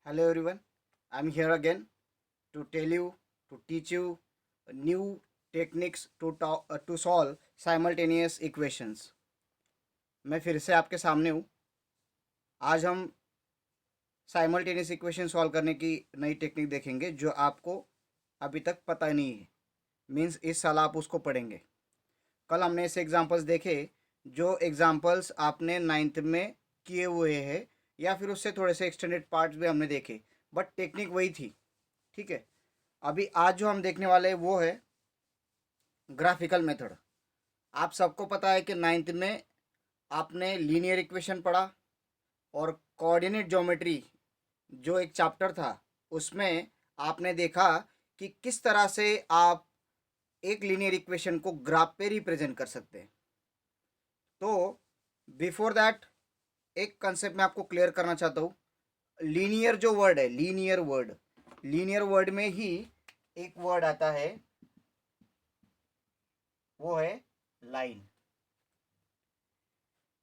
Hello everyone, I'm here again to tell you, to teach you new techniques to solve simultaneous equations. मैं फिर से आपके सामने हूँ. आज हम साइमल्टेनियस इक्वेशन सॉल्व करने की नई टेक्निक देखेंगे जो आपको अभी तक पता नहीं है. मीन्स इस साल आप उसको पढ़ेंगे. कल हमने ऐसे एग्जांपल्स देखे जो एग्जांपल्स आपने नाइन्थ में किए हुए हैं या फिर उससे थोड़े से एक्सटेंडेड पार्ट्स भी हमने देखे, बट टेक्निक वही थी. ठीक है. अभी आज जो हम देखने वाले हैं वो है ग्राफिकल मेथड. आप सबको पता है कि नाइन्थ में आपने लीनियर इक्वेशन पढ़ा और कोऑर्डिनेट ज्योमेट्री जो एक चैप्टर था उसमें आपने देखा कि किस तरह से आप एक लीनियर इक्वेशन को ग्राफ पे रिप्रेजेंट कर सकते हैं. तो बिफोर दैट एक कंसेप्ट मैं आपको क्लियर करना चाहता हूँ. लीनियर जो वर्ड है, लीनियर वर्ड में ही एक वर्ड आता है, वो है लाइन.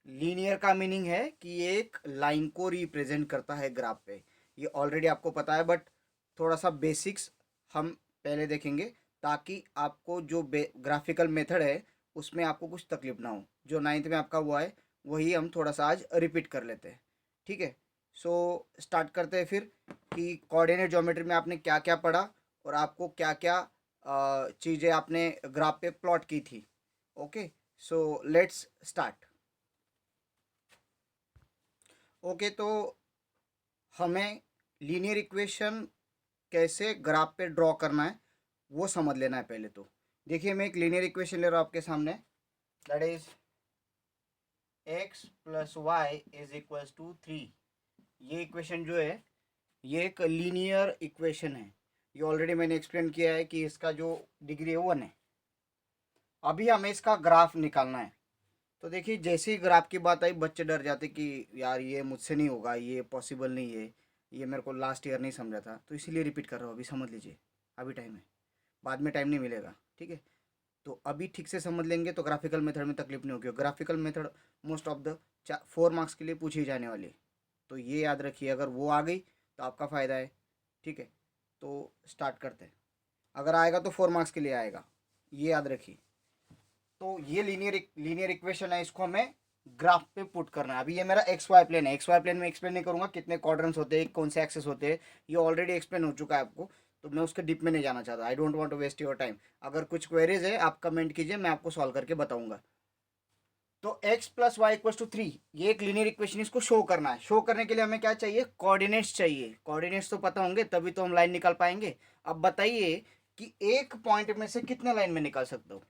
लीनियर का मीनिंग है कि ये एक लाइन को रिप्रेजेंट करता है ग्राफ पे. ये ऑलरेडी आपको पता है, बट थोड़ा सा बेसिक्स हम पहले देखेंगे ताकि आपको जो ग्राफिकल मेथड है उसमें आपको कुछ तकलीफ ना हो. जो नाइन्थ में आपका हुआ है वही हम थोड़ा सा आज रिपीट कर लेते हैं. ठीक है. सो स्टार्ट करते हैं फिर कि कोऑर्डिनेट ज्योमेट्री में आपने क्या क्या पढ़ा और आपको क्या क्या चीज़ें आपने ग्राफ पे प्लॉट की थी. Okay, so let's start. Okay, तो हमें लीनियर इक्वेशन कैसे ग्राफ पे ड्रॉ करना है वो समझ लेना है पहले. तो देखिए, मैं एक लीनियर इक्वेशन ले रहा हूँ आपके सामने. That is x plus Y is equals to 3. ये इक्वेशन जो है ये एक लीनियर इक्वेशन है. ये ऑलरेडी मैंने एक्सप्लेन किया है कि इसका जो डिग्री है 1 है. अभी हमें इसका ग्राफ निकालना है. तो देखिए, जैसे ही ग्राफ की बात आई बच्चे डर जाते कि यार ये मुझसे नहीं होगा, ये पॉसिबल नहीं है, ये मेरे को लास्ट ईयर नहीं समझा था. तो इसीलिए रिपीट कर रहा हूँ. अभी समझ लीजिए, अभी टाइम है, बाद में टाइम नहीं मिलेगा. ठीक है. तो अभी ठीक से समझ लेंगे तो ग्राफिकल मेथड में तकलीफ नहीं होगी. Graphical method most of the 4 marks के लिए पूछी जाने वाली है. तो ये याद रखिए, अगर वो आ गई तो आपका फ़ायदा है. ठीक है. तो स्टार्ट करते हैं. अगर आएगा तो 4 मार्क्स के लिए आएगा, ये याद रखिए. तो ये लीनियर इक्वेशन है, इसको हमें ग्राफ पे पुट करना है. अभी ये मेरा एक्स वाई प्लेन है. एक्स वाई प्लेन में एक्सप्लेन नहीं करूंगा कितने क्वाड्रेंट्स होते हैं, कौन से एक्सेस होते हैं, ये ऑलरेडी एक्सप्लेन हो चुका है आपको. तो मैं उसके डीप में नहीं जाना चाहता. I don't want to waste your time. अगर कुछ क्वेरीज है आप कमेंट कीजिए, मैं आपको सॉल्व करके बताऊंगा. तो x plus Y equal to 3, ये एक लीनियर इक्वेशन, इसको शो करना है. शो करने के लिए हमें क्या चाहिए? कोऑर्डिनेट्स चाहिए. कोऑर्डिनेट्स तो पता होंगे तभी तो हम लाइन निकाल पाएंगे. अब बताइए कि एक पॉइंट में से कितने लाइन में निकाल सकते हो?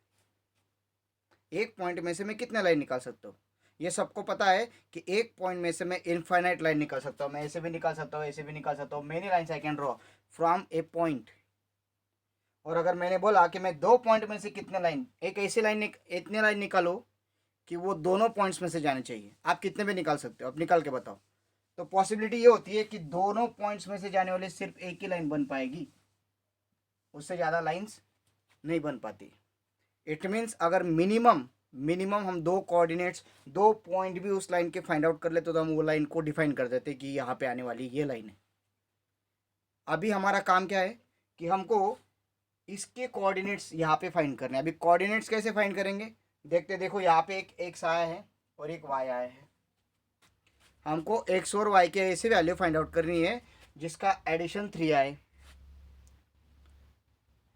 एक पॉइंट में से मैं कितने लाइन निकाल सकता हूँ? ये सबको पता है कि एक पॉइंट में से मैं इनफाइनाइट लाइन निकाल सकता हूँ. मैं ऐसे भी निकाल सकता हूँ, ऐसे भी निकाल सकता हूँ. Many lines I can draw from A point. और अगर मैंने बोला कि मैं 2 पॉइंट में से कितने लाइन, एक ऐसी लाइन इतने लाइन निकालो कि वो दोनों पॉइंट्स में से जाने चाहिए. आप कितने भी निकाल सकते हो, आप निकाल के बताओ. तो पॉसिबिलिटी ये होती है कि दोनों पॉइंट्स में से जाने वाली सिर्फ एक ही लाइन बन पाएगी, उससे ज़्यादा लाइन्स नहीं बन पाती. इट मीन्स अगर मिनिमम मिनिमम हम 2 कोऑर्डिनेट्स, 2 पॉइंट भी उस लाइन के फाइंड आउट कर लेते तो हम वो लाइन को डिफाइन कर देते कि यहाँ पे आने वाली ये लाइन है. अभी हमारा काम क्या है कि हमको इसके कोऑर्डिनेट्स यहाँ पे फाइंड करने हैं. अभी कोऑर्डिनेट्स कैसे फाइंड करेंगे देखते. देखो, यहाँ पे एक एक्स आया है और एक वाई आया है. हमको एक्स और वाई के ऐसे वैल्यू फाइंड आउट करनी है जिसका एडिशन 3 आए.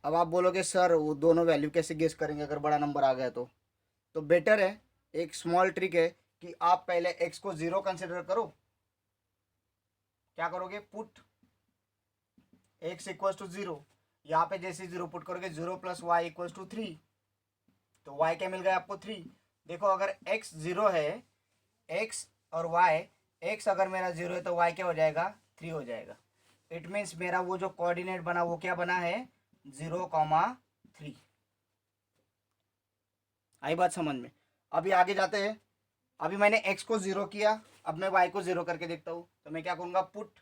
अब आप बोलोगे सर वो दोनों वैल्यू कैसे गेस करेंगे अगर बड़ा नंबर आ गया तो बेटर है, एक स्मॉल ट्रिक है कि आप पहले x को 0 कंसिडर करो. क्या करोगे? Put x equals to 0. यहाँ पे जैसे 0 पुट करोगे, 0 प्लस वाई इक्वल्स टू 3. तो y क्या मिल गया आपको? 3. देखो, अगर x 0 है, x और y, x अगर मेरा 0 है तो y क्या हो जाएगा? 3 हो जाएगा. इट मीन्स मेरा वो जो कोऑर्डिनेट बना वो क्या बना है? 0,3. आई बात समझ में? अभी आगे जाते हैं. अभी मैंने x को 0 किया, अब मैं y को 0 करके देखता हूँ. तो मैं क्या करूँगा? Put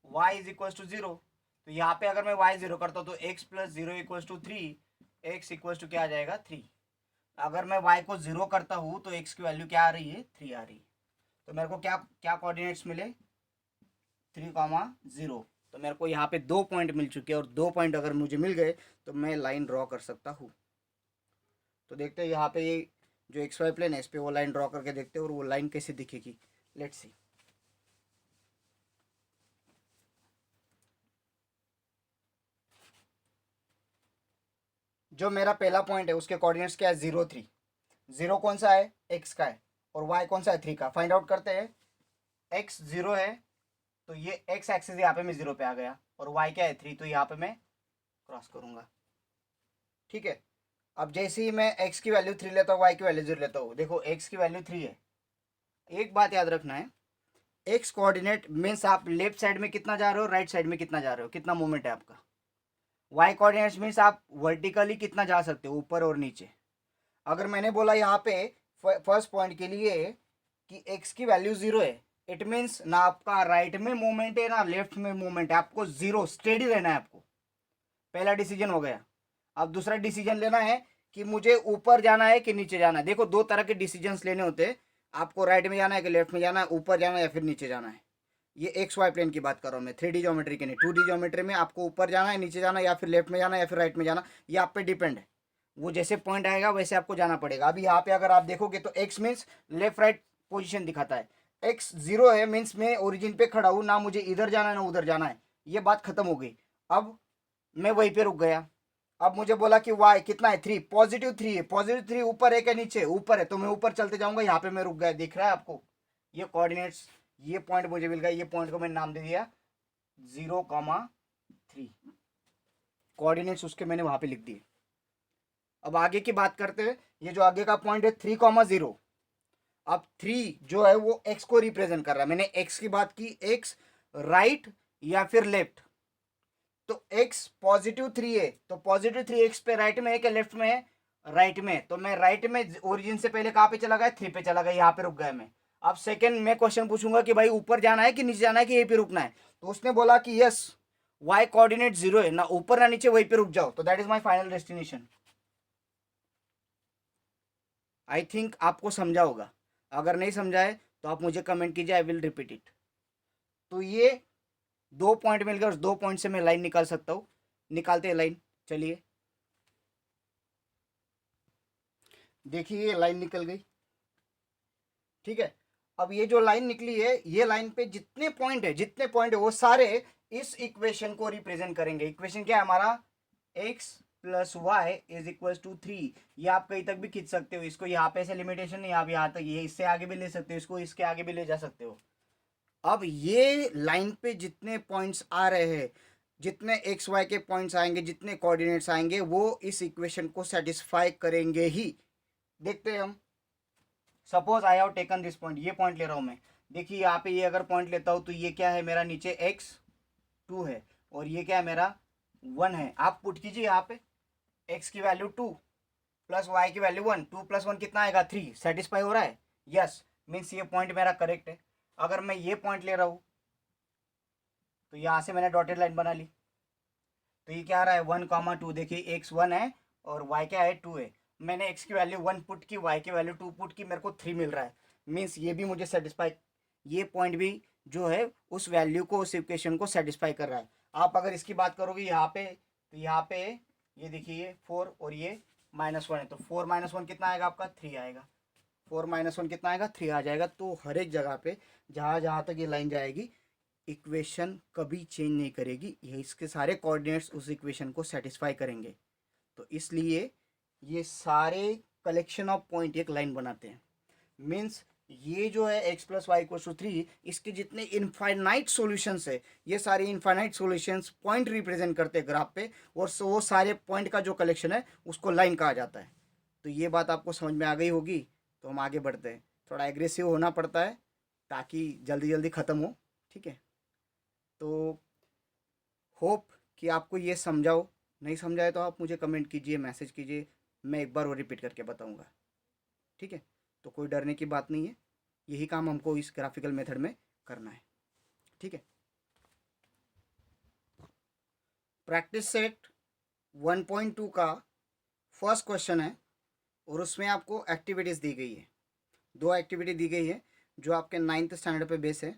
y is equal to 0. तो यहाँ पे अगर मैं y 0 करता हूँ तो x plus 0 equal to 3, x equal to क्या आ जाएगा? 3. अगर मैं y को 0 करता हूँ तो x की वैल्यू क्या आ रही है? 3 आ रही है. तो मेरे को क्या क्या कोऑर्डिनेट्स मिले, 3,0। तो मेरे को यहाँ पे 2 पॉइंट मिल चुके हैं, और 2 पॉइंट अगर मुझे मिल गए तो मैं लाइन ड्रॉ कर सकता हूँ। तो देखते हैं यहाँ पे ये जो एक्स वाई प्लेन है इस पे वो लाइन ड्रॉ करके देखते हैं, और वो लाइन कैसे दिखेगी, लेट्स सी। जो मेरा पहला पॉइंट है उसके कोऑर्डिनेट्स क्या है, 0, 3। 0 कौन सा है, एक्स का है, और वाई कौन सा है, 3 का। फाइंड आउट करते हैं। एक्स 0 है तो ये एक्स एक्सिस यहाँ पे मैं 0 पे आ गया, और वाई क्या है, 3, तो यहाँ पे मैं क्रॉस करूंगा। ठीक है, अब जैसे ही मैं एक्स की वैल्यू 3 लेता हूँ, वाई की वैल्यू 0 लेता हूँ, देखो एक्स की वैल्यू 3 है। एक बात याद रखना है, एक्स कोऑर्डिनेट मीन्स आप लेफ्ट साइड में कितना जा रहे हो, राइट साइड में कितना जा रहे हो, कितना मूवमेंट है आपका। वाई कोऑर्डिनेट्स मीन्स आप वर्टिकली कितना जा सकते हो, ऊपर और नीचे। अगर मैंने बोला यहाँ पे फर्स्ट पॉइंट के लिए कि एक्स की वैल्यू 0 है, इट मीन्स ना आपका राइट में मूवमेंट है ना लेफ्ट में मूवमेंट है, आपको 0 स्टेडी रहना है आपको। पहला डिसीजन हो गया। अब दूसरा डिसीजन लेना है कि मुझे ऊपर जाना है कि नीचे जाना है। देखो दो तरह के डिसीजंस लेने होते हैं, आपको राइट में जाना है कि लेफ्ट में जाना है, ऊपर जाना है या फिर नीचे जाना है। ये एक्स वाई प्लेन की बात कर रहा हूँ मैं, 3D ज्योमेट्री की नहीं। 2D ज्योमेट्री में आपको ऊपर जाना है, नीचे जाना है, या फिर लेफ्ट में जाना है या फिर राइट में जाना, ये आप पे डिपेंड है। वो जैसे पॉइंट आएगा वैसे आपको जाना पड़ेगा। अभी यहाँ पे अगर आप देखोगे तो x means left right position दिखाता है। एक्स 0 है मीन्स मैं ओरिजिन पे खड़ा हूँ, ना मुझे इधर जाना है ना उधर जाना है, ये बात खत्म हो गई। अब मैं वहीं पे रुक गया। अब मुझे बोला कि वाई कितना है, 3, +3 है। +3 ऊपर है क्या नीचे, ऊपर है, तो मैं ऊपर चलते जाऊंगा। यहाँ पे मैं रुक गया, दिख रहा है आपको ये कोऑर्डिनेट्स। ये पॉइंट मुझे मिल गया, ये पॉइंट को मैंने नाम दे दिया 0,3। कोऑर्डिनेट्स उसके मैंने वहां पे लिख दिए। अब आगे की बात करते हैं। ये जो आगे का पॉइंट है 3,0, अब 3 जो है वो एक्स को रिप्रेजेंट कर रहा है। मैंने एक्स की बात की, एक्स राइट या फिर लेफ्ट। तो एक्स +3 है, तो +3 एक्स पे राइट में है क्या लेफ्ट में है, राइट में। तो मैं राइट में ओरिजिन से पहले कहाँ पे चला गया, 3 पे चला गया, यहाँ पे रुक गया मैं। अब सेकंड मैं क्वेश्चन पूछूंगा कि भाई ऊपर जाना है कि नीचे जाना है कि यहीं पे रुकना है। तो उसने बोला कि यस, वाई कोऑर्डिनेट 0 है, ना ऊपर ना नीचे, वहीं पे रुक जाओ। तो that is my final destination. I think आपको समझा होगा। अगर नहीं समझा है तो आप मुझे कमेंट कीजिए, आई विल रिपीट इट। तो ये 2 पॉइंट मिल गए, उस 2 पॉइंट से मैं लाइन निकाल सकता हूँ। निकालते हैं लाइन, चलिए। देखिए ये लाइन निकल गई, ठीक है। अब ये जो लाइन निकली है, ये लाइन पे जितने पॉइंट है वो सारे इस इक्वेशन को रिप्रेजेंट करेंगे। इक्वेशन क्या है हमारा, x + y = 3। ये आप कहीं तक भी खींच सकते हो इसको, यहाँ पे ऐसे लिमिटेशन नहीं, आप यहाँ तक, ये इससे आगे भी ले सकते हो इसको, इसके आगे भी ले जा सकते हो। अब ये लाइन पे जितने पॉइंट्स आ रहे हैं, जितने एक्स वाई के पॉइंट्स आएंगे, जितने कोऑर्डिनेट्स आएंगे, वो इस इक्वेशन को सेटिस्फाई करेंगे ही। देखते हैं हम। Suppose I have taken this point, ये पॉइंट ले रहा हूँ मैं। देखिए यहाँ पे ये अगर पॉइंट लेता हूँ तो ये क्या है मेरा, नीचे x 2 है, और ये क्या है मेरा 1 है। आप पुट कीजिए यहाँ पे, x की वैल्यू 2 + y की वैल्यू 1, 2 + 1 कितना आएगा, 3। सेटिस्फाई हो रहा है, यस, मीन्स ये पॉइंट मेरा करेक्ट है। अगर मैं ये पॉइंट ले रहा हूँ तो यहाँ से मैंने डॉटेड लाइन बना ली, तो ये क्या आ रहा है 1,2। देखिए x 1 है और y क्या है 2 है। मैंने x की वैल्यू 1 पुट की, y की वैल्यू 2 पुट की, मेरे को 3 मिल रहा है। मीन्स ये भी मुझे सेटिस्फाई, ये पॉइंट भी जो है उस वैल्यू को, उस इक्वेशन को सेटिस्फाई कर रहा है। आप अगर इसकी बात करोगे यहाँ पे, तो यहाँ पे ये देखिए 4 और ये -1 है, तो 4 - 1 कितना आएगा आपका, 3 आएगा। 4 - 1 कितना आएगा, 3 आ जाएगा। तो हर एक जगह पे जहाँ जहाँ तक ये लाइन जाएगी, इक्वेशन कभी चेंज नहीं करेगी, ये इसके सारे कोऑर्डिनेट्स उस इक्वेशन को सेटिस्फाई करेंगे। तो इसलिए ये सारे कलेक्शन ऑफ पॉइंट एक लाइन बनाते हैं। मीन्स ये जो है x + y = 3, इसके जितने इनफाइनाइट सॉल्यूशंस है, ये सारे इनफाइनाइट सॉल्यूशंस पॉइंट रिप्रेजेंट करते हैं ग्राफ पे, और वो सारे पॉइंट का जो कलेक्शन है उसको लाइन कहा जाता है। तो ये बात आपको समझ में आ गई होगी। तो हम आगे बढ़ते हैं। थोड़ा एग्रेसिव होना पड़ता है ताकि जल्दी जल्दी ख़त्म हो, ठीक है। तो होप कि आपको ये समझाओ। नहीं समझाए तो आप मुझे कमेंट कीजिए, मैसेज कीजिए, मैं एक बार और रिपीट करके बताऊंगा, ठीक है। तो कोई डरने की बात नहीं है, यही काम हमको इस ग्राफिकल मेथड में करना है, ठीक है। प्रैक्टिस सेट 1.2 का फर्स्ट क्वेश्चन है, और उसमें आपको एक्टिविटीज़ दी गई है। 2 एक्टिविटी दी गई है। जो आपके 9th स्टैंडर्ड पे बेस है,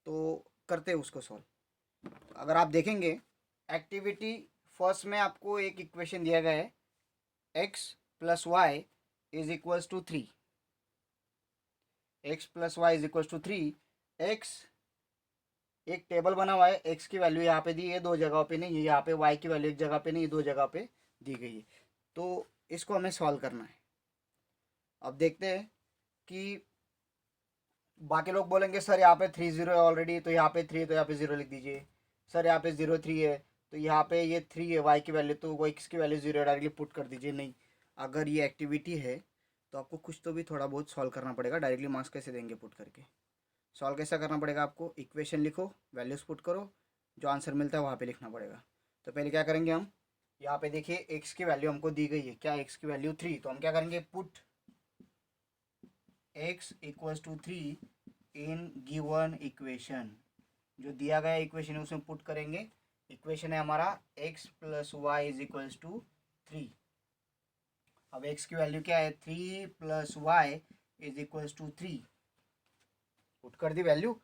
तो करते हैं उसको सॉल्व। अगर आप देखेंगे एक्टिविटी फर्स्ट में आपको एक इक्वेशन दिया गया है, x plus Y is equals to 3, X plus Y is equals to 3। X एक टेबल बना हुआ है, एक्स की वैल्यू यहाँ पे दी है, दो जगहों पे नहीं है, यहाँ पे वाई की वैल्यू एक जगह पे नहीं, दो जगह पे दी गई है। तो इसको हमें सॉल्व करना है। अब देखते हैं कि बाकी लोग बोलेंगे सर यहाँ पे 3 0 है ऑलरेडी, तो यहाँ पे 3 तो यहाँ पे 0 लिख दीजिए। सर यहाँ पे 0 3 है, तो यहाँ पे ये 3 है वाई की वैल्यू, तो वो एक्स की वैल्यू 0 है, डायरेक्टली पुट कर दीजिए। नहीं, अगर ये एक्टिविटी है तो आपको कुछ तो भी थोड़ा बहुत सॉल्व करना पड़ेगा। डायरेक्टली मार्क्स कैसे देंगे पुट करके? सॉल्व कैसा करना पड़ेगा आपको? इक्वेशन लिखो, वैल्यूज पुट करो, जो आंसर मिलता है वहाँ पे लिखना पड़ेगा। तो पहले क्या करेंगे हम, यहाँ पे देखिए एक्स की वैल्यू हमको दी गई है, क्या एक्स की वैल्यू 3, तो हम क्या करेंगे, put X equals to 3 in given equation. जो दिया गया इक्वेशन है उसमें पुट करेंगे। इक्वेशन है हमारा x plus Y is equals to 3। अब एक्स की वैल्यू क्या है, 3 plus Y is equals to 3, put कर दी value.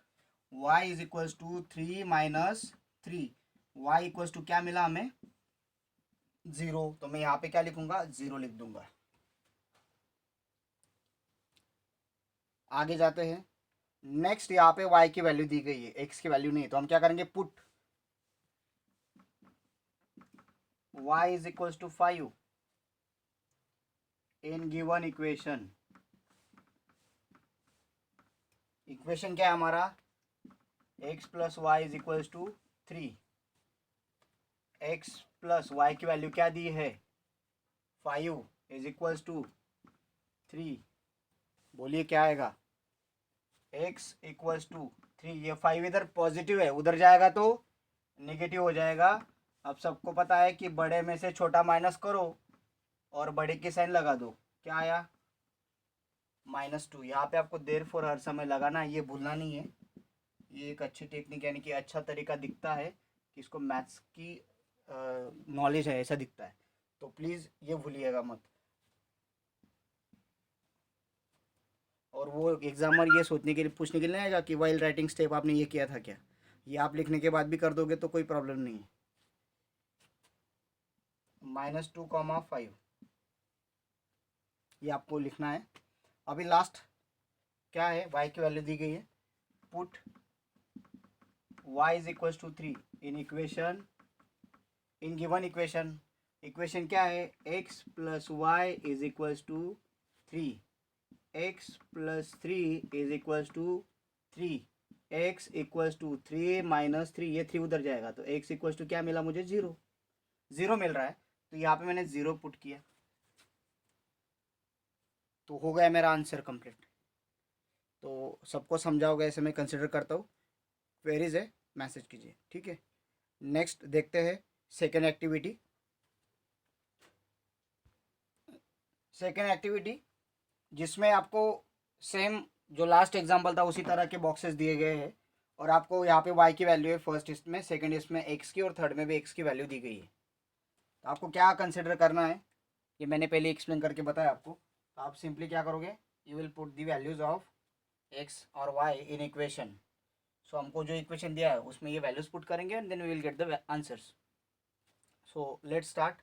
y is equals to 3 minus 3, y equals to क्या मिला हमें, 0, तो मैं यहाँ पे क्या लिखूंगा, 0 लिख दूंगा। आगे जाते हैं। नेक्स्ट यहाँ पे y की वैल्यू दी गई है, x की वैल्यू नहीं है, तो हम क्या करेंगे, put y is equals to 5 in given equation. Equation क्या है हमारा, x plus Y is equals to 3, X plus Y की वैल्यू क्या दी है, 5 इज इक्वल्स टू 3। बोलिए क्या आएगा, x इक्वल्स टू 3। ये 5 इधर पॉजिटिव है, उधर जाएगा तो नेगेटिव हो जाएगा। अब सबको पता है कि बड़े में से छोटा माइनस करो और बड़े की साइन लगा दो, क्या आया, -2। यहाँ पे आपको देर फोर हर समय लगाना है, ये भूलना नहीं है। ये एक अच्छी टेक्निक, यानी कि अच्छा तरीका दिखता है कि इसको मैथ्स की नॉलेज है ऐसा दिखता है, तो प्लीज़ ये भूलिएगा मत। और वो एग्जामर ये सोचने के लिए पूछने के लिए नहीं आएगा कि वाइल राइटिंग स्टेप आपने ये किया था क्या, ये आप लिखने के बाद भी कर दोगे तो कोई प्रॉब्लम नहीं है। -2, 5 ये आपको लिखना है। अभी लास्ट क्या है, y की वैल्यू दी गई है, put y is equal to 3 in equation, in given equation. Equation क्या है, x plus Y is equal to 3, X plus 3 is equals to 3, X equals to 3 minus 3, ये 3 उधर जाएगा, तो एक्स इक्वल्स टू क्या मिला मुझे, 0, 0 मिल रहा है, तो यहाँ पे मैंने 0 पुट किया, तो हो गया मेरा आंसर कंप्लीट। तो सबको समझाओगे ऐसे मैं कंसिडर करता हूँ। क्वेरीज है मैसेज कीजिए, ठीक है। नेक्स्ट देखते हैं सेकेंड एक्टिविटी। सेकेंड एक्टिविटी जिसमें आपको सेम जो लास्ट एग्जांपल था उसी तरह के बॉक्सेस दिए गए हैं, और आपको यहाँ पे y की वैल्यू है फर्स्ट इसमें, सेकंड इसमें x की, और थर्ड में भी x की वैल्यू दी गई है। तो आपको क्या कंसिडर करना है, ये मैंने पहले एक्सप्लेन करके बताया आपको। तो आप सिंपली क्या करोगे, you will put the values of x और y इन इक्वेशन। सो हमको जो इक्वेशन दिया है उसमें ये वैल्यूज पुट करेंगे and then we will get the answers. So let's start.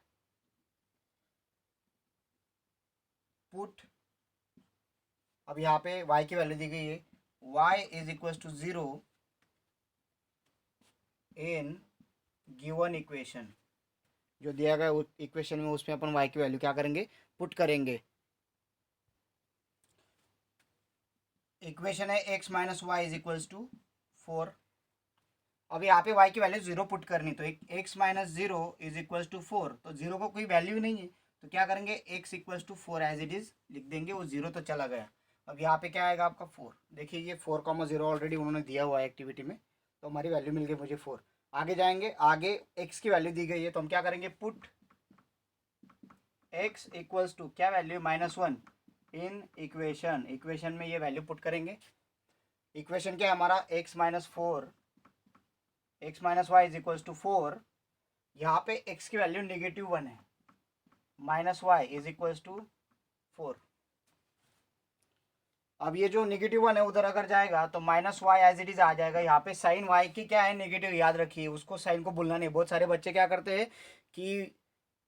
Put, अब यहाँ पे y की वैल्यू दी गई है, y is equal to 0 in given equation. जो दिया गया इक्वेशन में उसमें अपन y की वैल्यू क्या करेंगे, पुट करेंगे। इक्वेशन है x minus Y is equal to 4। अब यहाँ पे y की वैल्यू 0 पुट करनी, तो x minus 0 is equal to 4, तो 0 को कोई वैल्यू नहीं है, तो क्या करेंगे, x equal to 4 as it is लिख देंगे, वो 0 तो चला गया। अब यहाँ पे क्या आएगा आपका 4, देखिए ये 4, 0 ऑलरेडी उन्होंने दिया हुआ है एक्टिविटी में, तो हमारी वैल्यू मिल गई मुझे 4। आगे जाएंगे, आगे x की वैल्यू दी गई है, तो हम क्या करेंगे, पुट x इक्वल्स टू क्या वैल्यू, -1 इन इक्वेशन। इक्वेशन में ये वैल्यू पुट करेंगे। इक्वेशन क्या है हमारा, x minus 4, X minus Y is equals to 4। यहाँ पे x की वैल्यू -1 है, minus Y is equals to 4। अब ये जो -1 है उधर अगर जाएगा तो -y एज इट इज आ जाएगा। यहाँ पे साइन y की क्या है, नेगेटिव, याद रखिए, उसको साइन को भूलना नहीं। बहुत सारे बच्चे क्या करते हैं कि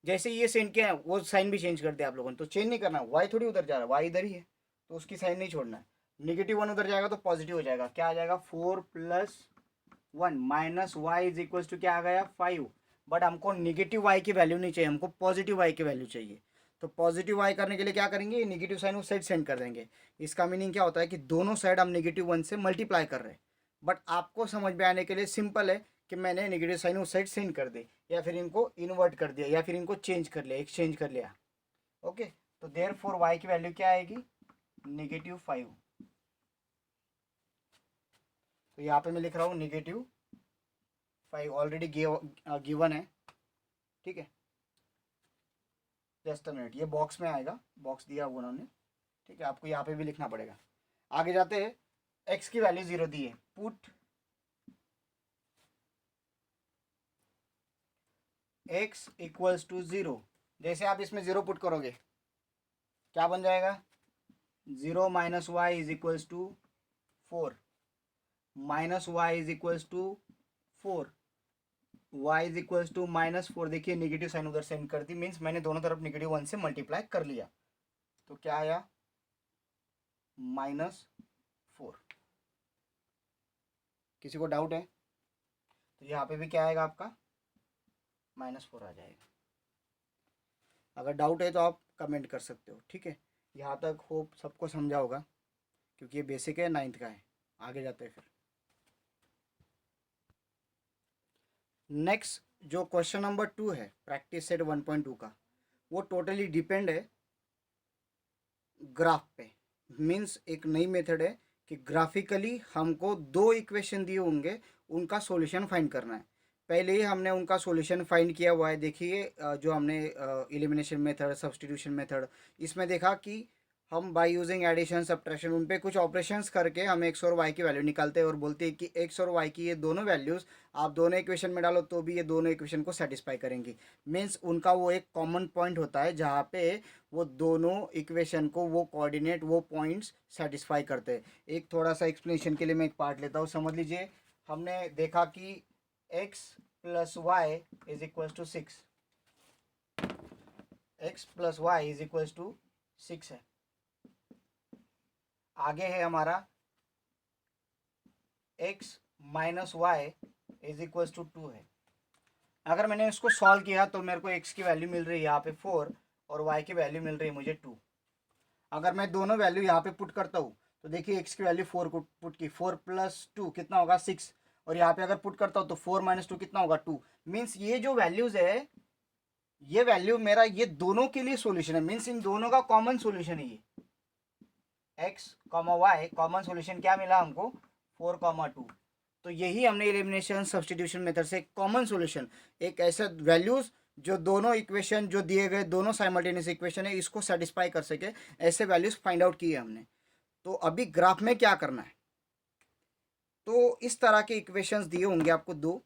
जैसे ये साइन क्या है वो साइन भी चेंज करते हैं आप लोगों ने, तो चेंज नहीं करना, वाई थोड़ी उधर जा रहा है, वाई इधर ही है, तो उसकी साइन नहीं छोड़ना है। -1 उधर जाएगा तो पॉजिटिव हो जाएगा, क्या आ जाएगा 4+1 minus Y is equal to क्या आ गया 5। बट हमको नेगेटिव वाई की वैल्यू नहीं चाहिए, हमको पॉजिटिव वाई की वैल्यू चाहिए। तो पॉजिटिव वाई करने के लिए क्या करेंगे, नेगेटिव साइन उस साइड सेंड कर देंगे। इसका मीनिंग क्या होता है कि दोनों साइड हम -1 से मल्टीप्लाई कर रहे हैं। बट आपको समझ में आने के लिए सिंपल है कि मैंने नेगेटिव साइन उस साइड सेंड कर दी, या फिर इनको इन्वर्ट कर दिया, या फिर इनको चेंज कर लिया, एक्सचेंज कर लिया। ओके, तो देयर फोर वाई की वैल्यू क्या आएगी, -5। तो यहाँ पे मैं लिख रहा हूँ -5 ऑलरेडी गिवन है, ठीक है। जस्ट अ मिनट, ये बॉक्स में आएगा, बॉक्स दिया हुआ उन्होंने, ठीक है, आपको यहाँ पे भी लिखना पड़ेगा। आगे जाते हैं, एक्स की वैल्यू 0 दी है, पुट x इक्वल्स टू 0। जैसे आप इसमें 0 पुट करोगे क्या बन जाएगा, 0 minus Y is equals to 4, minus Y is equals to 4, y is equals to -4। देखिए नेगेटिव साइन उधर सेंड कर दी, मीन्स मैंने दोनों तरफ -1 से मल्टीप्लाई कर लिया, तो क्या आया -4। किसी को डाउट है तो यहाँ पे भी क्या आएगा आपका -4 आ जाएगा। अगर डाउट है तो आप कमेंट कर सकते हो, ठीक है। यहाँ तक होप सबको समझा होगा, क्योंकि ये बेसिक है, 9th का है। आगे जाते हैं फिर। नेक्स्ट जो क्वेश्चन नंबर 2 है प्रैक्टिस सेट 1.2 का, वो टोटली डिपेंड है ग्राफ पे। मीन्स एक नई मेथड है कि ग्राफिकली हमको 2 इक्वेशन दिए होंगे, उनका सॉल्यूशन फाइंड करना है। पहले ही हमने उनका सॉल्यूशन फाइंड किया हुआ है। देखिए जो हमने एलिमिनेशन मेथड, सब्स्टिट्यूशन मेथड, इसमें देखा कि हम बाय यूजिंग एडिशन, सब्ट्रैक्शन, उन पे कुछ ऑपरेशंस करके हम एक्स और वाई की वैल्यू निकालते हैं और बोलते हैं कि एक्स और वाई की ये दोनों वैल्यूज़ आप दोनों इक्वेशन में डालो तो भी ये दोनों इक्वेशन को सेटिस्फाई करेंगी। मीन्स उनका वो एक कॉमन पॉइंट होता है जहाँ पे वो दोनों इक्वेशन को, वो कोऑर्डिनेट, वो पॉइंट्स सेटिस्फाई करते हैं। एक थोड़ा सा एक्सप्लेनेशन के लिए मैं एक पार्ट लेता हूँ, समझ लीजिए। हमने देखा कि x plus Y is equal to 6, x plus Y is equal to 6 है। आगे है हमारा x minus Y is equal to 2 है। अगर मैंने इसको सॉल्व किया तो मेरे को x की वैल्यू मिल रही है यहाँ पे 4 और y की वैल्यू मिल रही है मुझे 2। अगर मैं दोनों वैल्यू यहाँ पे पुट करता हूँ तो देखिए x की वैल्यू 4 को पुट की, 4 प्लस 2 कितना होगा 6, और यहाँ पे अगर पुट करता हूँ तो 4 माइनस 2 कितना होगा 2। मीन्स ये जो वैल्यूज है, ये वैल्यू मेरा ये दोनों के लिए सॉल्यूशन है। मीन्स इन दोनों का कॉमन सॉल्यूशन है ये x, y, कॉमन सॉल्यूशन क्या मिला हमको 4, 2। तो यही हमने एलिमिनेशन सब्स्टिट्यूशन मेथड से कॉमन सॉल्यूशन, एक ऐसा वैल्यूज जो दोनों इक्वेशन, जो दिए गए दोनों साइमल्टेनियस इक्वेशन है, इसको सेटिस्फाई कर सके, ऐसे वैल्यूज फाइंड आउट किए हमने। तो अभी ग्राफ में क्या करना है, तो इस तरह के इक्वेशंस दिए होंगे आपको 2।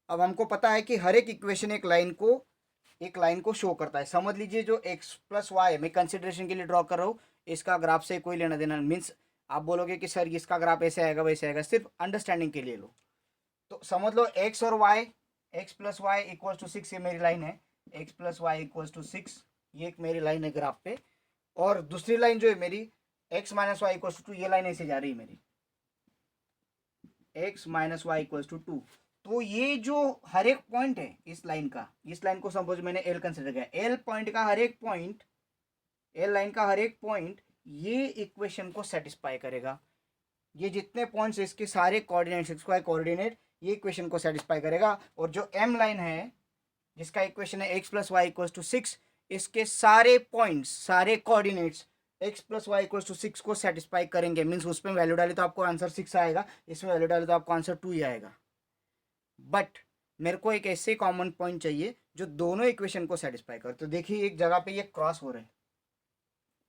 अब हमको पता है कि हर एक इक्वेशन एक लाइन को शो करता है। समझ लीजिए जो x प्लस वाई मैं कंसिडरेशन के लिए ड्रॉ कर रहा हूँ, इसका ग्राफ से कोई लेना देना, मीन्स आप बोलोगे कि सर इसका ग्राफ ऐसे आएगा वैसे आएगा, सिर्फ अंडरस्टैंडिंग के लिए लो। तो समझ लो x और y, x plus Y equals to 6, ये मेरी लाइन है, x plus Y equals to 6, ये एक मेरी लाइन है ग्राफ पे। और दूसरी लाइन जो है मेरी x minus Y equals to 2, ये लाइन ऐसे जा रही है मेरी, x minus Y equals to 2। तो ये जो हर एक पॉइंट है इस लाइन का, इस लाइन को सपोज मैंने l कंसिडर किया, l पॉइंट का हर एक पॉइंट, l लाइन का हर एक पॉइंट ये इक्वेशन को सेटिस्फाई करेगा। ये जितने पॉइंट्स इसके सारे कोऑर्डिनेट्स, एक्स वाई कोऑर्डिनेट, ये इक्वेशन को सेटिस्फाई करेगा। और जो m लाइन है जिसका इक्वेशन है x plus Y equals to 6, इसके सारे पॉइंट्स, सारे coordinates x plus Y equals to 6 को सेटिस्फाई करेंगे। मीन्स उसमें वैल्यू डाली तो आपको आंसर 6 आएगा, इसमें वैल्यू डाली तो आपको आंसर 2 ही आएगा। बट मेरे को एक ऐसे कॉमन पॉइंट चाहिए जो दोनों इक्वेशन को सेटिस्फाई करे। तो देखिए एक जगह पे ये क्रॉस हो रहा है,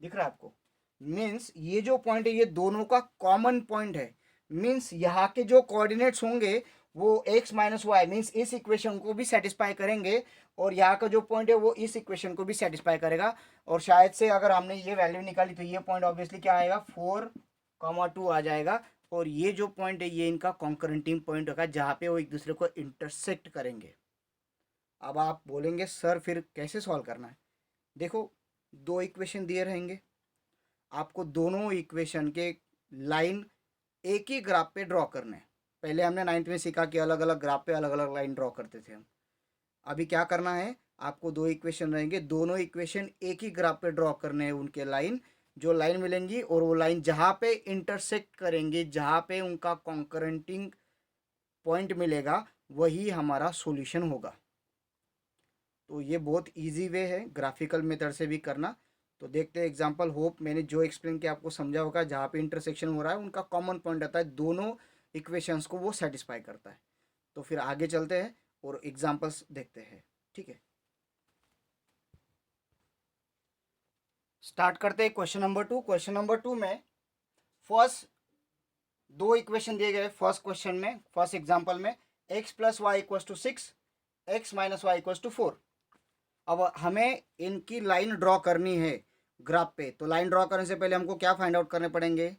दिख रहा है आपको। मीन्स ये जो पॉइंट है ये दोनों का कॉमन पॉइंट है। मीन्स यहाँ के जो कोऑर्डिनेट्स होंगे वो x माइनस वाई मीन्स इस इक्वेशन को भी सेटिस्फाई करेंगे, और यहाँ का जो पॉइंट है वो इस इक्वेशन को भी सेटिस्फाई करेगा। और शायद से अगर हमने ये वैल्यू निकाली तो ये पॉइंट ऑब्वियसली क्या आएगा, 4,2 आ जाएगा। और ये जो पॉइंट है ये इनका कॉन्करेंटिंग पॉइंट होगा जहाँ पे वो एक दूसरे को इंटरसेक्ट करेंगे। अब आप बोलेंगे सर फिर कैसे सॉल्व करना है। देखो, दो इक्वेशन दिए रहेंगे, आपको दोनों इक्वेशन के लाइन एक ही ग्राफ पे ड्रॉ करना है। पहले हमने 9th में सीखा कि अलग अलग ग्राफ पे अलग अलग लाइन ड्रॉ करते थे हम। अभी क्या करना है, आपको दो इक्वेशन रहेंगे, दोनों इक्वेशन एक ही ग्राफ पे ड्रॉ करने हैं उनके लाइन, जो लाइन मिलेंगी और वो लाइन जहाँ पे इंटरसेक्ट करेंगे, जहाँ पे उनका कॉन्करेंटिंग पॉइंट मिलेगा, वही हमारा सॉल्यूशन होगा। तो ये बहुत इजी वे है ग्राफिकल मेथड से भी करना। तो देखते हैं एग्जांपल। होप मैंने जो एक्सप्लेन किया आपको समझा होगा। जहाँ पे इंटरसेक्शन हो रहा है उनका कॉमन पॉइंट आता है, दोनों इक्वेशंस को वो सेटिस्फाई करता है। तो फिर आगे चलते हैं और एग्जांपल्स देखते हैं, ठीक है। स्टार्ट करते हैं क्वेश्चन नंबर 2। क्वेश्चन नंबर 2 में फर्स्ट दो इक्वेशन दिए गए। फर्स्ट क्वेश्चन में, फर्स्ट एग्जांपल में x plus Y equal to 6, X minus Y equal to 4। अब हमें इनकी लाइन ड्रॉ करनी है ग्राफ पे। तो लाइन ड्रॉ करने से पहले हमको क्या फाइंड आउट करने पड़ेंगे,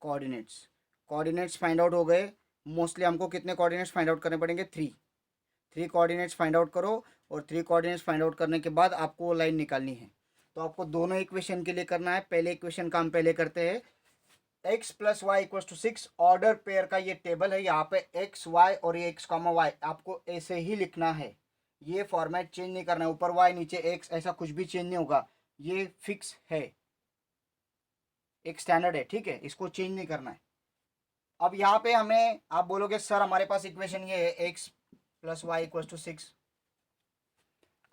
कोऑर्डिनेट्स। कोऑर्डिनेट्स फाइंड आउट हो गए। मोस्टली हमको कितने कोऑर्डिनेट्स फाइंड आउट करने पड़ेंगे, 3 कोऑर्डिनेट्स फाइंड आउट करो। और 3 कोऑर्डिनेट्स फाइंड आउट करने के बाद आपको वो लाइन निकालनी है। तो आपको दोनों इक्वेशन के लिए करना है। पहले इक्वेशन का हम पहले करते हैं। x plus Y equal to 6 order pair का ये टेबल है। यहाँ पे x y और ये x कॉमा वाई आपको ऐसे ही लिखना है। ये फॉर्मेट चेंज नहीं करना है, ऊपर y नीचे x ऐसा कुछ भी चेंज नहीं होगा। ये फिक्स है, एक स्टैंडर्ड है, ठीक है, इसको चेंज नहीं करना है। अब यहाँ पे हमें, आप बोलोगे सर हमारे पास इक्वेशन ये है x plus Y equal to 6।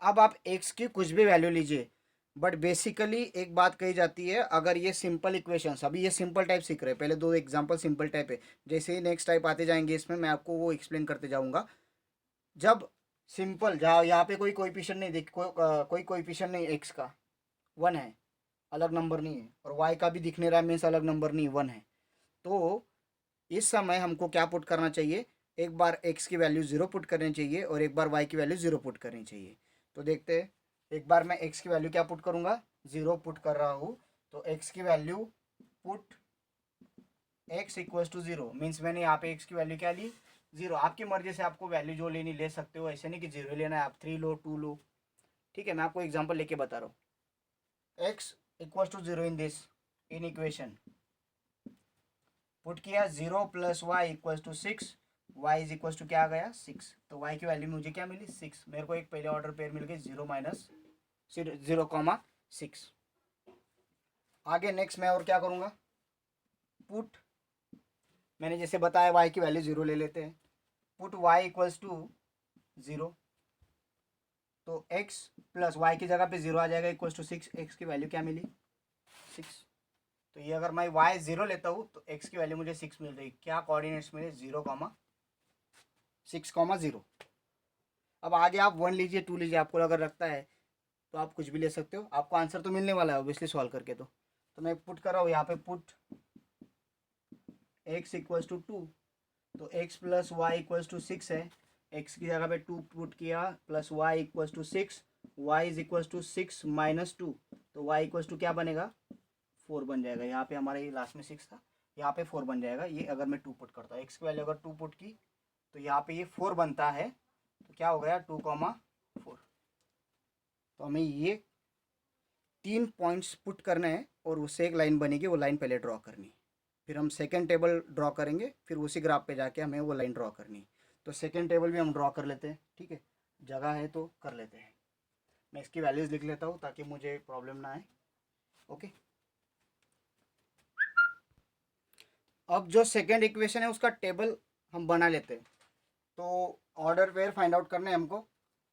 अब आप x की कुछ भी वैल्यू लीजिए, बट बेसिकली एक बात कही जाती है, अगर ये सिंपल इक्वेशंस, अभी ये सिंपल टाइप सीख रहे हैं, पहले दो एग्जांपल सिंपल टाइप है, जैसे ही नेक्स्ट टाइप आते जाएंगे इसमें मैं आपको वो एक्सप्लेन करते जाऊंगा। जब सिंपल, जहाँ यहाँ पे कोई कोएफिशिएंट नहीं दिख, कोई कोएफिशिएंट नहीं, एक्स का 1 है, अलग नंबर नहीं है, और वाई का भी दिख नहीं रहा है मीन्स अलग नंबर नहीं, 1 है। तो इस समय हमको क्या पुट करना चाहिए, एक बार एक्स की वैल्यू 0 पुट करनी चाहिए और एक बार वाई की वैल्यू 0 पुट करनी चाहिए। तो देखते हैं, एक बार मैं एक्स की वैल्यू क्या पुट करूँगा, 0 पुट कर रहा हूँ। तो एक्स की value put X equals to 0 means मैंने यहाँ पे एक्स की वैल्यू क्या ली, 0। आपकी मर्जी से आपको वैल्यू जो लेनी ले सकते हो, ऐसे नहीं कि 0 लेना है, आप 3 लो 2 लो, ठीक है। मैं आपको एग्जाम्पल लेके बता रहा हूँ। X equals to 0 in this, in equation put किया, 0 plus Y equals to 6, Y is equals to क्या आ गया, 6। तो वाई की वैल्यू मुझे क्या मिली, 6। मेरे को एक पहले ऑर्डर पेयर मिल गई 0 माइनस 0,6। आगे नेक्स्ट मैं और क्या करूँगा, पुट, मैंने जैसे बताया वाई की वैल्यू 0 ले लेते हैं। पुट वाई इक्वल्स टू 0, तो x प्लस वाई की जगह पे 0 आ जाएगा, इक्वल्स टू 6। एक्स की वैल्यू क्या मिली, 6। तो ये अगर मैं y 0 लेता हूँ तो x की वैल्यू मुझे 6 मिल रही। क्या कोऑर्डिनेट्स मिले, 0,6,0। अब आगे आप 1 लीजिए 2 लीजिए, आपको अगर लगता है तो आप कुछ भी ले सकते हो, आपको आंसर तो मिलने वाला है ऑब्वियसली सॉल्व करके। तो मैं पुट कर रहा हूँ यहाँ पे, पुट x इक्वल्स टू 2, तो x plus Y equals to 6 है, x की जगह पे 2 पुट किया, plus y equals to 6, y is equals to 6 minus 2, तो y इक्वल्स टू क्या बनेगा, 4 बन जाएगा। यहाँ पे हमारे ये लास्ट में 6 था, यहाँ पे 4 बन जाएगा। ये अगर मैं 2 पुट करता हूँ, x की वैल्यू अगर 2 पुट की तो यहाँ पे ये 4 बनता है, तो क्या हो गया 2,4। तो हमें ये 3 पॉइंट्स पुट करने हैं और उससे एक लाइन बनेगी, वो लाइन पहले ड्रॉ करनी है। फिर हम सेकेंड टेबल ड्रॉ करेंगे, फिर उसी ग्राफ पे जाके हमें वो लाइन ड्रॉ करनी है। तो सेकेंड टेबल भी हम ड्रॉ कर लेते हैं, ठीक है, जगह है तो कर लेते हैं। मैं इसकी वैल्यूज़ लिख लेता हूँ ताकि मुझे प्रॉब्लम ना आए, ओके। अब जो सेकेंड इक्वेशन है उसका टेबल हम बना लेते हैं। तो ऑर्डर पेयर फाइंड आउट करने हैं हमको।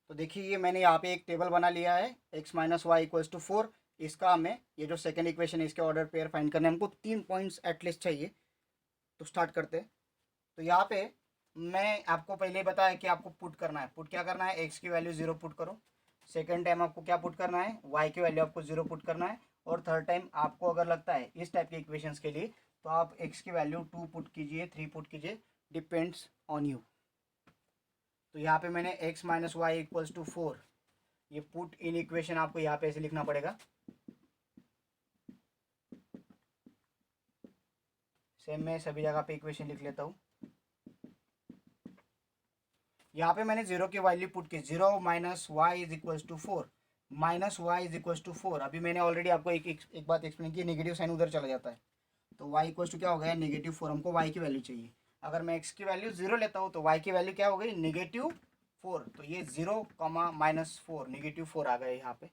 तो देखिए ये मैंने यहाँ पे एक टेबल बना लिया है, x minus Y equals to 4। इसका हमें ये जो सेकेंड इक्वेशन है इसके ऑर्डर पेयर फाइंड करने हमको 3 पॉइंट्स एटलीस्ट चाहिए। तो स्टार्ट करते हैं। तो यहाँ पे मैं आपको पहले ही बताया कि आपको पुट करना है। पुट क्या करना है, x की वैल्यू 0 पुट करो। सेकेंड टाइम आपको क्या पुट करना है, y की वैल्यू आपको 0 पुट करना है। और थर्ड टाइम आपको अगर लगता है इस टाइप के इक्वेशंस के लिए तो आप x की वैल्यू 2 पुट कीजिए, 3 पुट कीजिए, डिपेंड्स ऑन यू। तो यहाँ पे मैंने x minus Y equals to 4, ये पुट इन इक्वेशन आपको यहाँ पे ऐसे लिखना पड़ेगा। सेम मैं सभी जगह पे इक्वेशन लिख लेता हूँ। यहाँ पे मैंने जीरो की वैल्यू पुट की, 0 minus Y is equals to 4, minus Y is equals to 4। अभी मैंने ऑलरेडी आपको एक बात एक्सप्लेन की, नेगेटिव साइन उधर चला जाता है, तो y इक्वल्स टू क्या हो गया, -4। हमको y की वैल्यू चाहिए। अगर मैं x की वैल्यू 0 लेता हूँ तो y की वैल्यू क्या हो गई, -4। तो ये 0, -4, -4 आ गए यहाँ पे।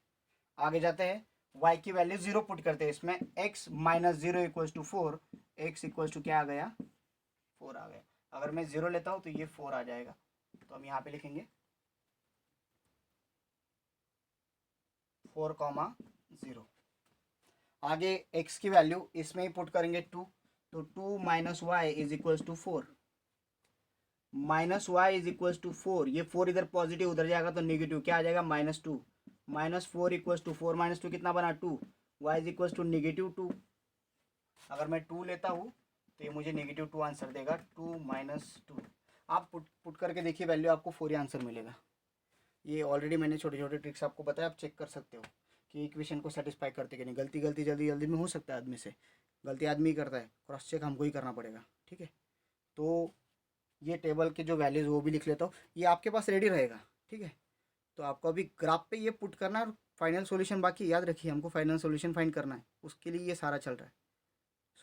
आगे जाते हैं, y की वैल्यू 0 पुट करते हैं इसमें, x minus 0 equals to 4, x equals to क्या आ गया, 4 आ गया। अगर मैं 0 लेता हूँ तो ये 4 आ जाएगा, तो हम यहाँ पे लिखेंगे 4, 0। आगे x की वैल्यू इसमें ही पुट करेंगे 2, तो 2 minus Y is equals to 4, minus Y is equals to 4। ये 4 इधर पॉजिटिव, उधर जाएगा तो नेगेटिव, क्या आ जाएगा, -2। -4 इक्वल्स टू 4 माइनस 2 कितना बना, 2। Y is equals to -2। अगर मैं 2 लेता हूँ तो ये मुझे -2 आंसर देगा, 2 माइनस 2। आप पुट करके देखिए वैल्यू, आपको 4 ही आंसर मिलेगा। ये ऑलरेडी मैंने छोटे छोटे ट्रिक्स आपको बताया, आप चेक कर सकते हो कि इक्वेशन को सेटिस्फाई करते कि नहीं। गलती जल्दी जल्दी में हो सकता है आदमी से, गलती आदमी ही करता है, क्रॉस चेक हमको ही करना पड़ेगा, ठीक है। तो ये टेबल के जो वैल्यूज़ वो भी लिख लेता हूँ, ये आपके पास रेडी रहेगा, ठीक है। तो आपको अभी ग्राफ पे ये पुट करना है और फाइनल सॉल्यूशन बाकी, याद रखिए हमको फाइनल सॉल्यूशन फाइंड करना है, उसके लिए ये सारा चल रहा है।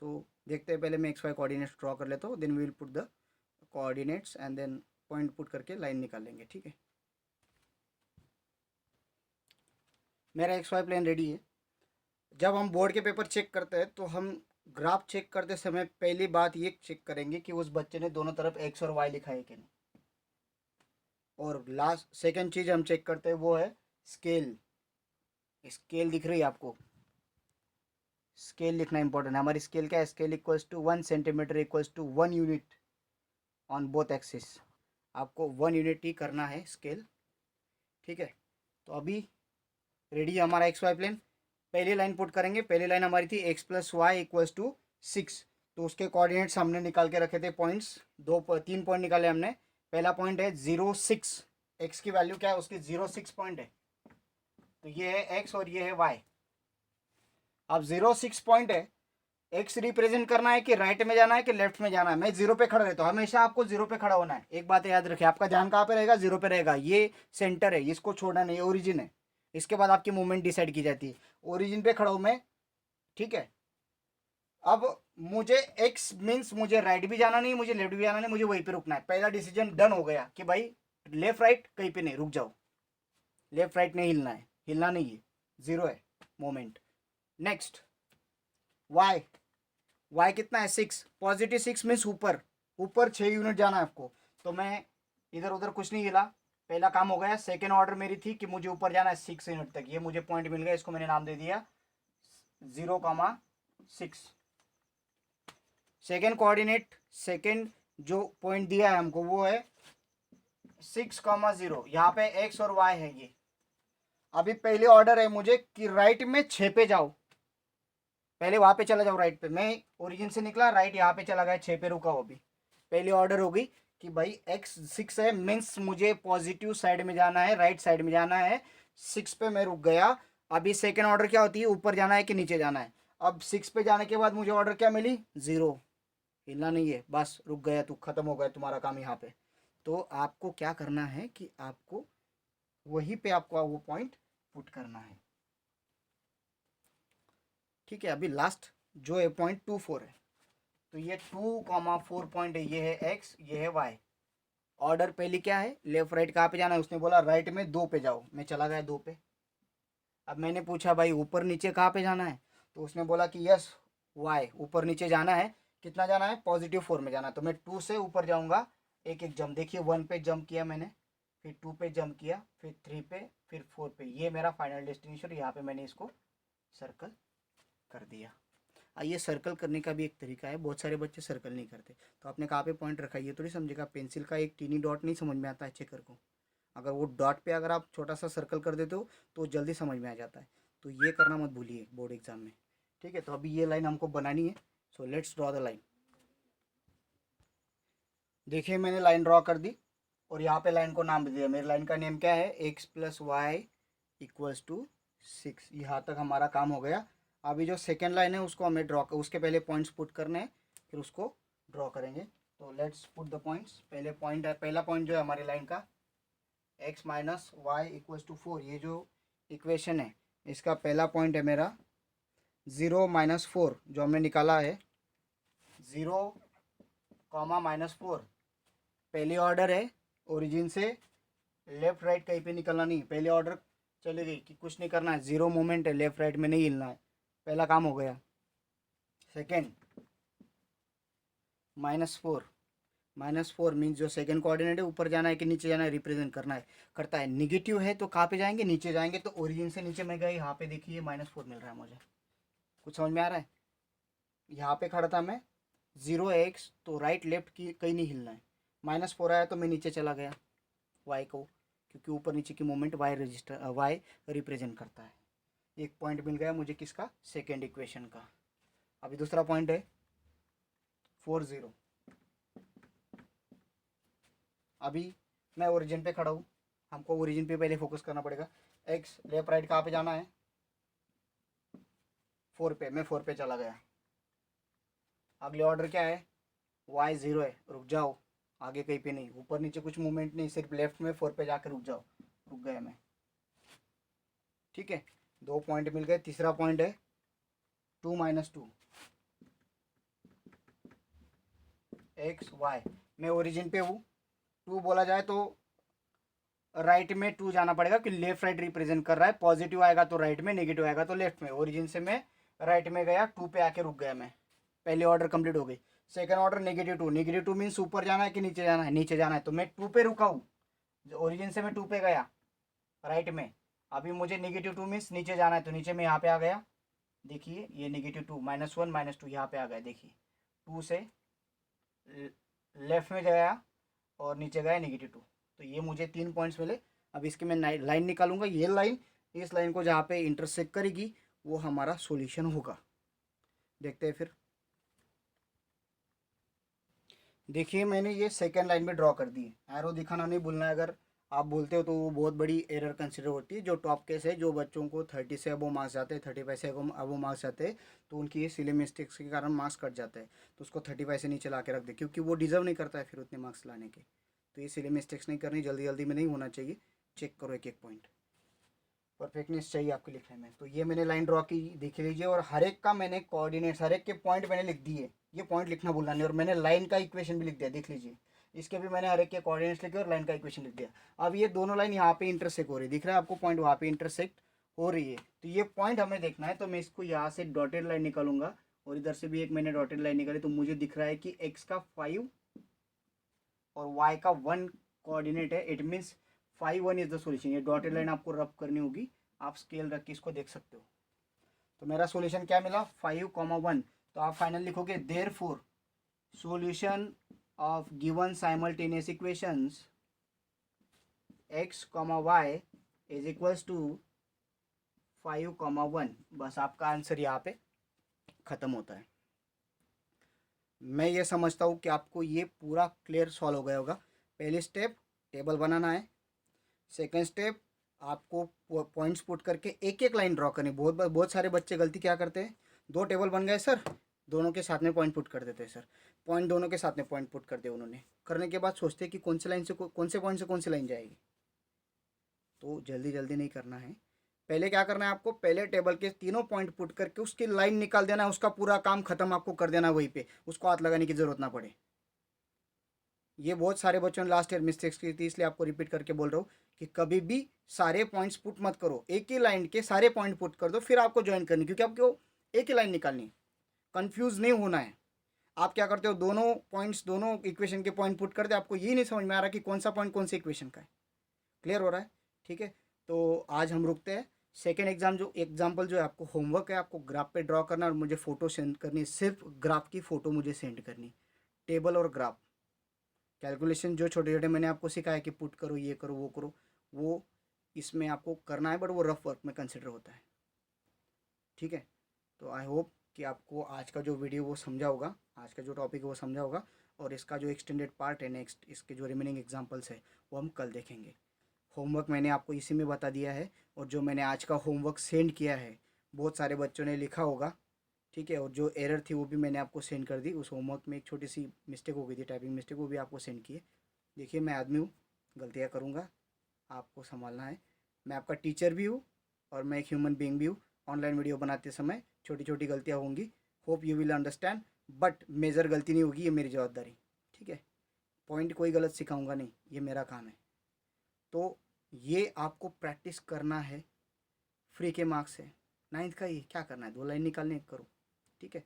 सो देखते हैं, पहले मैं XY कोऑर्डिनेट्स ड्रॉ कर लेता हूँ, then we will put the coordinates and then point put करके लाइन निकाल लेंगे, ठीक है। मेरा XY प्लेन रेडी है। जब हम बोर्ड के पेपर चेक करते हैं तो हम ग्राफ चेक करते समय पहली बात ये चेक करेंगे कि उस बच्चे ने दोनों तरफ x और y लिखा है कि नहीं। और लास्ट सेकंड चीज़ हम चेक करते हैं वो है स्केल। स्केल दिख रही है आपको, स्केल लिखना इंपॉर्टेंट है। हमारी स्केल क्या है, scale equals to 1 centimetre equals to 1 unit on both axis. आपको 1 यूनिट ही करना है स्केल, ठीक है। तो अभी रेडी है हमारा XY प्लेन। पहली लाइन पुट करेंगे, पहली लाइन हमारी थी x plus Y equals to 6, तो उसके कोऑर्डिनेट्स हमने निकाल के रखे थे, पॉइंट्स 3 पॉइंट निकाले हमने। पहला पॉइंट है 0, 6, x की वैल्यू क्या है उसकी, 0, 6 पॉइंट है, तो ये है x और ये है y। अब 0, 6 पॉइंट है, x रिप्रेजेंट करना है कि राइट में जाना है कि लेफ्ट में जाना है। मैं 0 पे खड़ा रहता हूँ, हमेशा आपको 0 पे खड़ा होना है। एक बात याद रखिए, आपका ध्यान कहाँ पे रहेगा, 0 पे रहेगा। ये सेंटर है, इसको छोड़ना नहीं, ओरिजिन है। इसके बाद आपकी मूवमेंट डिसाइड की जाती है। ओरिजिन पे खड़ा हूँ मैं, ठीक है। अब मुझे x मीन्स मुझे राइट भी जाना नहीं, मुझे लेफ्ट भी जाना नहीं, मुझे वहीं पे रुकना है। पहला डिसीजन डन हो गया कि भाई लेफ्ट राइट कहीं पे नहीं, रुक जाओ, लेफ्ट राइट नहीं हिलना है, हिलना नहीं है, 0 है मोमेंट। नेक्स्ट y, y कितना है, 6, पॉजिटिव 6 मीन्स ऊपर, ऊपर 6 यूनिट जाना है आपको। तो मैं इधर उधर कुछ नहीं हिला, पहला काम हो गया। सेकेंड ऑर्डर मेरी थी कि मुझे ऊपर जाना है 6 यूनिट तक, ये मुझे पॉइंट मिल गया, इसको मैंने नाम दे दिया 0,6। सेकेंड कोऑर्डिनेट, सेकेंड जो पॉइंट दिया है हमको वो है 6,0। यहाँ पे x और y है ये। अभी पहले ऑर्डर है मुझे कि राइट में 6 पे जाओ, पहले वहां पे चला जाओ राइट पे। मैं ओरिजिन से निकला, राइट यहाँ पे चला गया, 6 पे रुका हो। अभी पहली ऑर्डर होगी कि भाई x 6 है, मीन्स मुझे पॉजिटिव साइड में जाना है, राइट साइड में जाना है। 6 पे मैं रुक गया। अभी सेकेंड ऑर्डर क्या होती है, ऊपर जाना है कि नीचे जाना है। अब 6 पे जाने के बाद मुझे ऑर्डर क्या मिली, 0, हिलना नहीं है, बस रुक गया, तो खत्म हो गया तुम्हारा काम यहाँ पे। तो आपको क्या करना है कि आपको वहीं पे आपको वो पॉइंट पुट करना है, ठीक है। अभी लास्ट जो है पॉइंट 2, 4 है, तो ये 2,4 पॉइंट है, ये है x, ये है y। ऑर्डर पहले क्या है, लेफ्ट राइट कहाँ पे जाना है, उसने बोला राइट में 2 पे जाओ, मैं चला गया 2 पे। अब मैंने पूछा भाई ऊपर नीचे कहाँ पे जाना है, तो उसने बोला कि यस y, ऊपर नीचे जाना है। कितना जाना है, +4 में जाना है। तो मैं 2 से ऊपर जाऊँगा, एक एक जंप। देखिए 1 पे जंप किया मैंने, फिर 2 पे जंप किया, फिर 3 पे, फिर 4 पे। ये मेरा फाइनल डेस्टिनेशन, यहाँ पे मैंने इसको सर्कल कर दिया। ये सर्कल करने का भी एक तरीका है, बहुत सारे बच्चे सर्कल नहीं करते। तो आपने कहाँ पे पॉइंट रखा है ये थोड़ी समझेगा, पेंसिल का एक टीनी डॉट नहीं समझ में आता है चेकर को। अगर वो डॉट पे अगर आप छोटा सा सर्कल कर देते हो तो जल्दी समझ में आ जाता है। तो ये करना मत भूलिए बोर्ड एग्जाम में, ठीक है। तो अभी ये लाइन हमको बनानी है, so let's draw the line. देखिए मैंने लाइन ड्रॉ कर दी और यहाँ पे लाइन को नाम दे दिया। मेरी लाइन का नेम क्या है, x plus Y equals to 6। यहाँ तक हमारा काम हो गया। अभी जो सेकेंड लाइन है उसको हमें ड्रॉ उसके पहले पॉइंट्स पुट करने हैं, फिर उसको ड्रॉ करेंगे। तो लेट्स पुट द पॉइंट्स। पहले पॉइंट है, पहला पॉइंट जो है हमारी लाइन का x minus Y equals to 4। ये जो इक्वेशन है इसका पहला पॉइंट है मेरा 0 - 4 जो हमने निकाला है, 0, -4 पहली ऑर्डर है। ओरिजिन से लेफ्ट राइट कहीं पे निकलना नहीं, पहले ऑर्डर चले गई कि कुछ नहीं करना है, जीरो मोमेंट है, लेफ्ट राइट में नहीं हिलना है। पहला काम हो गया। सेकेंड -4 मीन्स जो सेकेंड कोऑर्डिनेट है ऊपर जाना है कि नीचे जाना है, रिप्रेजेंट करना है, करता है। निगेटिव है तो कहाँ पे जाएंगे, नीचे जाएंगे। तो ओरिजिन से नीचे में गए, यहाँ पे देखिए -4 मिल रहा है मुझे। कुछ समझ में आ रहा है? यहाँ पे खड़ा था मैं, 0x तो राइट लेफ्ट की कहीं नहीं हिलना है। -4 आया तो मैं नीचे चला गया वाई को, क्योंकि ऊपर नीचे की मूवमेंट वाई रिप्रेजेंट करता है। एक पॉइंट मिल गया मुझे किसका, सेकेंड इक्वेशन का। अभी दूसरा पॉइंट है 4 0। अभी मैं ओरिजिन पे खड़ा हूँ, हमको ओरिजिन पे पहले फोकस करना पड़ेगा। एक्स लेफ्ट राइट कहाँ पे जाना है, 4 पे। मैं 4 पे चला गया। अगले ऑर्डर क्या है, वाई 0 है, रुक जाओ, आगे कहीं पे नहीं, ऊपर नीचे कुछ मूवमेंट नहीं, सिर्फ लेफ्ट में 4 पे जाकर रुक जाओ। रुक गया मैं, ठीक है। 2 पॉइंट मिल गए। तीसरा पॉइंट है 2 - 2 एक्स वाई। मैं ओरिजिन पे हूँ, 2 बोला जाए तो राइट में 2 जाना पड़ेगा कि लेफ्ट राइट रिप्रेजेंट कर रहा है। पॉजिटिव आएगा तो राइट में, नेगेटिव आएगा तो लेफ्ट में। ओरिजिन से मैं राइट में गया, 2 पे आके रुक गया मैं। पहली ऑर्डर कंप्लीट हो गई। Second order -2। -2 मीन्स ऊपर जाना है कि नीचे जाना है, नीचे जाना है। तो मैं 2 पे रुका हूँ, ओरिजिन से मैं 2 पे गया राइट में। अभी मुझे -2 मीन्स नीचे जाना है, तो नीचे में यहाँ पे आ गया। देखिए ये -2 -1 -2 यहाँ पे आ गया। देखिए 2 से लेफ्ट में गया और नीचे गया -2। तो ये मुझे 3 पॉइंट्स मिले। अब इसकी मैं लाइन निकालूंगा। ये लाइन इस लाइन को जहाँ पे इंटरसेक्ट करेगी वो हमारा सॉल्यूशन होगा। देखते हैं फिर। देखिए मैंने ये सेकेंड लाइन में ड्रॉ कर दी है। एरो दिखाना नहीं भूलना है, अगर आप बोलते हो तो वो बहुत बड़ी एरर कंसिडर होती है। जो टॉप केस है, जो बच्चों को 30 से अबो मार्क्स जाते हैं, 35 से अबो मार्क्स जाते हैं, तो उनकी ये सिली मिस्टेक्स के कारण मार्क्स कट जाता है। तो उसको 35 से नीचे ला के रख दे, क्योंकि वो डिजर्व नहीं करता है फिर उतने मार्क्स लाने के। तो ये सिली मिस्टेक्स नहीं करनी, जल्दी जल्दी में नहीं होना चाहिए। चेक करो एक एक पॉइंट, परफेक्टनेस चाहिए आपके लिखने में। तो ये मैंने लाइन ड्रॉ की, देख लीजिए। और हर एक का मैंने कोऑर्डिनेट्स, हर एक के पॉइंट मैंने लिख दिए। ये पॉइंट लिखना भूलना नहीं। और मैंने लाइन का इक्वेशन भी लिख दिया, देख लीजिए। इसके भी मैंने हर एक के कोऑर्डिनेट्स लिखे और लाइन का इक्वेशन लिख दिया। अब ये दोनों लाइन यहाँ पे इंटरसेक्ट हो रही है, दिख रहा है आपको पॉइंट, वहाँ पे इंटरसेक्ट हो रही है। तो ये पॉइंट हमें देखना है। तो मैं इसको यहाँ से डॉटेड लाइन निकालूंगा और इधर से भी एक मैंने डॉटेड लाइन निकाली। तो मुझे दिख रहा है कि एक्स का 5 और वाई का 1 कोऑर्डिनेट है। It means 5 1 is the solution. ये डॉटेड लाइन आपको रब करनी होगी, आप स्केल रख के इसको देख सकते हो। तो मेरा सॉल्यूशन क्या मिला, 5, 1। तो आप फाइनल लिखोगे therefore solution of given simultaneous equations x, y is equals to 5, 1। बस आपका आंसर यहाँ पे ख़त्म होता है। मैं ये समझता हूँ कि आपको ये पूरा क्लियर सॉल्व हो गया होगा। पहली स्टेप टेबल बनाना है। सेकेंड स्टेप आपको पॉइंट्स पुट करके एक एक लाइन ड्रॉ करनी। बहुत सारे बच्चे गलती क्या करते हैं, 2 टेबल बन गए सर, दोनों के साथ में पॉइंट पुट कर देते हैं सर। पॉइंट दोनों के साथ में पॉइंट पुट कर दिया उन्होंने, करने के बाद सोचते हैं कि कौन सी लाइन से कौन से पॉइंट से कौन सी लाइन जाएगी। तो जल्दी जल्दी नहीं करना है। पहले क्या करना है आपको, पहले टेबल के तीनों पॉइंट पुट करके उसकी लाइन निकाल देना है। उसका पूरा काम खत्म आपको कर देना है वहीं पे, उसको हाथ लगाने की जरूरत ना पड़े। ये बहुत सारे बच्चों ने लास्ट ईयर मिस्टेक्स की थी, इसलिए आपको रिपीट करके बोल रहा हूँ कि कभी भी सारे पॉइंट्स पुट मत करो। एक ही लाइन के सारे पॉइंट पुट कर दो, फिर आपको ज्वाइन करनी, क्योंकि आपको एक ही लाइन निकालनी। कंफ्यूज नहीं होना है। आप क्या करते हो, दोनों पॉइंट्स दोनों इक्वेशन के पॉइंट पुट कर दे, आपको यही नहीं समझ में आ रहा कि कौन सा पॉइंट कौन से इक्वेशन का है। क्लियर हो रहा है? ठीक है, तो आज हम रुकते हैं। सेकेंड एग्जाम्पल जो है आपको होमवर्क है, आपको ग्राफ पे ड्रॉ करना और मुझे फ़ोटो सेंड करनी है। सिर्फ ग्राफ की फ़ोटो मुझे सेंड करनी, टेबल और ग्राफ। कैलकुलेशन जो छोटे छोटे मैंने आपको सिखाया कि पुट करो, ये करो, वो करो, वो इसमें आपको करना है, बट वो रफ वर्क में कंसिडर होता है। ठीक है, तो आई होप कि आपको आज का जो वीडियो वो समझा होगा, आज का जो टॉपिक है वो समझा होगा, और इसका जो एक्सटेंडेड पार्ट है नेक्स्ट, इसके जो रिमेनिंग एग्जांपल्स है वो हम कल देखेंगे। होमवर्क मैंने आपको इसी में बता दिया है, और जो मैंने आज का होमवर्क सेंड किया है बहुत सारे बच्चों ने लिखा होगा, ठीक है, और जो एरर थी वो भी मैंने आपको सेंड कर दी। उस होमवर्क में एक छोटी सी मिस्टेक हो गई थी, टाइपिंग मिस्टेक, वो भी आपको सेंड की है। देखिए मैं आदमी हूँ, गलतियाँ करूँगा, आपको संभालना है। मैं आपका टीचर भी हूँ और मैं एक ह्यूमन बीइंग भी हूँ। ऑनलाइन वीडियो बनाते समय छोटी छोटी गलतियाँ होंगी, hope you will understand, but major गलती नहीं होगी, ये मेरी जवाबदारी, ठीक है। पॉइंट कोई गलत सिखाऊंगा नहीं, ये मेरा काम है। तो ये आपको प्रैक्टिस करना है, फ्री के मार्क्स है। 9th का ये क्या करना है, 2 लाइन निकालने करो, ठीक है।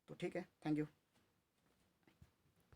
तो ठीक है, थैंक यू।